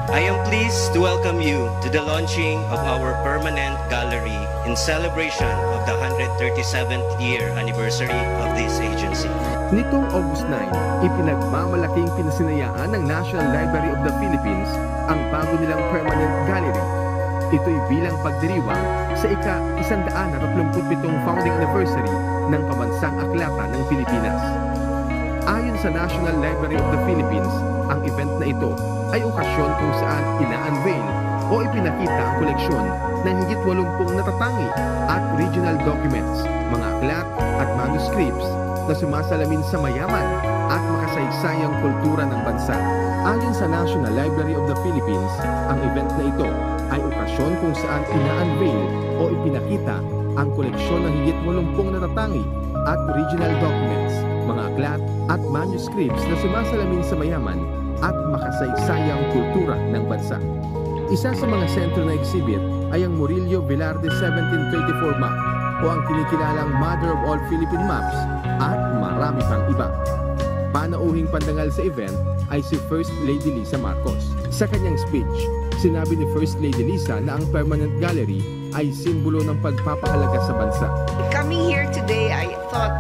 I am pleased to welcome you to the launching of our permanent gallery in celebration of the 137th year anniversary of this agency. Nitong August 9, ipinagmamalaking pinasinayaan ng National Library of the Philippines ang bago nilang permanent gallery. Ito'y bilang pagdiriwang sa ika-137 founding anniversary ng Pambansang Aklatan ng Pilipinas. Ayon sa National Library of the Philippines, ang event na ito ay okasyon kung saan ina-unveil o ipinakita ang koleksyon ng higit 80 natatangi at original documents, mga aklat at manuscripts na sumasalamin sa mayaman at makasaysayang kultura ng bansa. Ayon sa National Library of the Philippines, ang event na ito ay okasyon kung saan ina-unveil o ipinakita ang koleksyon ng higit 80 natatangi at original documents, mga aklat at manuscripts na sumasalamin sa mayaman at makasaysayang kultura ng bansa. Isa sa mga sentro na exhibit ay ang Murillo Velarde 1734 map o ang kinikilalang Mother of all Philippine Maps at marami pang iba. Panauhing pandangal sa event ay si First Lady Lisa Marcos. Sa kanyang speech, sinabi ni First Lady Lisa na ang permanent gallery ay simbolo ng pagpapahalaga sa bansa. Coming here today, I thought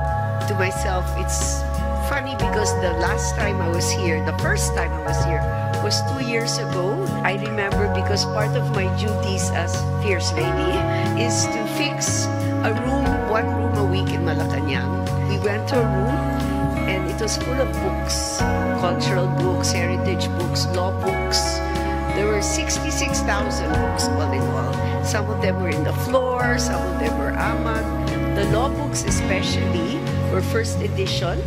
to myself, it's funny because the last time I was here, the first time I was here, was 2 years ago. I remember because part of my duties as First Lady is to fix a room, 1 room a week in Malacanang. We went to a room and it was full of books, cultural books, heritage books, law books. There were 66,000 books all in all. Some of them were in the floor, some of them were aman. The law books especially were first edition,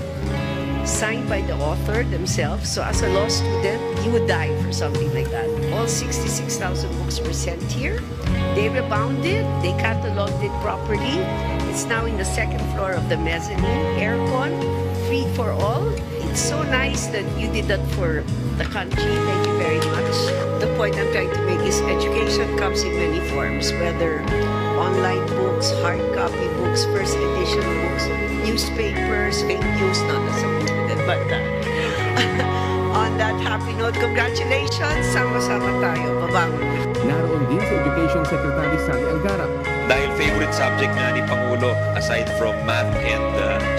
signed by the author themselves. So as a law student, you would die for something like that. All 66,000 books were sent here. They rebounded, they cataloged it properly. It's now in the 2nd floor of the mezzanine, aircon, free for all. It's so nice that you did that for the country. Thank you very much. The point I'm trying to make is education comes in many forms, whether online books, hard copy books, first edition books, newspapers, fake news, not necessarily, but on that happy note, congratulations, sama-sama tayo, babangon. Naroon din si Education Secretary Sally Angara. Dahil favorite subject nga ni Pangulo, aside from math and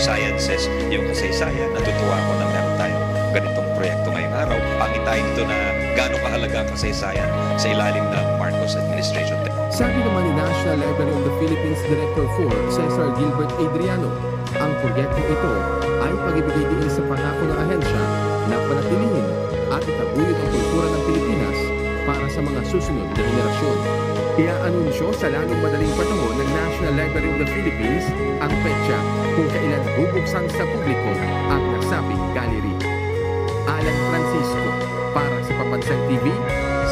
sciences, yung kasaysayan, natutuwa ako na meron tayong ganitong proyekto ngayong araw. Pangitain ito na gano'ng kahalaga ang kasaysayan sa ilalim ng Marcos administration. Sabi naman ni National Library of the Philippines Director 4, Cesar Gilbert Adriano, ang proyektong ito ay pag-ibigay din sa pangako ng ahensya na panatilihin at itaguyod ang kultura ng Pilipinas para sa mga susunod na henerasyon. Ia-anunsyo sa lalong madaling panahon ng National Library of the Philippines ang petsa kung kailan bubuksan sa publiko ang nasabing gallery. Alan Francisco para sa Pambansang TV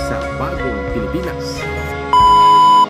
sa Bagong Pilipinas.